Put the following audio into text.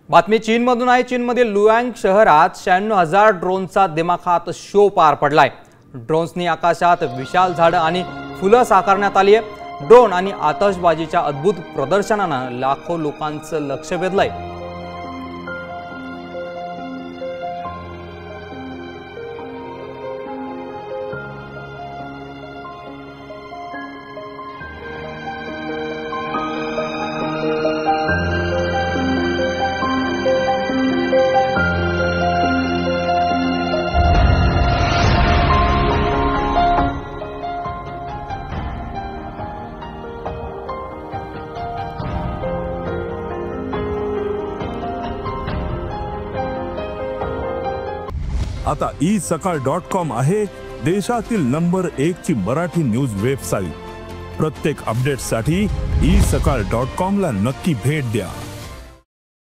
बातमी चीनमधून आहे। चीनमधील लुआंग शहरात 96,000 ड्रोनचा दिमाखात शो पार पडलाय। ड्रोन्सनी आकाशात विशाल झाडं आणि फुलं साकारण्यात आली आहे। ड्रोन आणि आतषबाजीच्या अद्भुत प्रदर्शनानं लाखो लोकांचं लक्ष वेधलंय। आता isakal.com आहे देशातील नंबर 1 ची मराठी न्यूज वेबसाईट। प्रत्येक अपडेटसाठी isakal.com ला नक्की भेट द्या।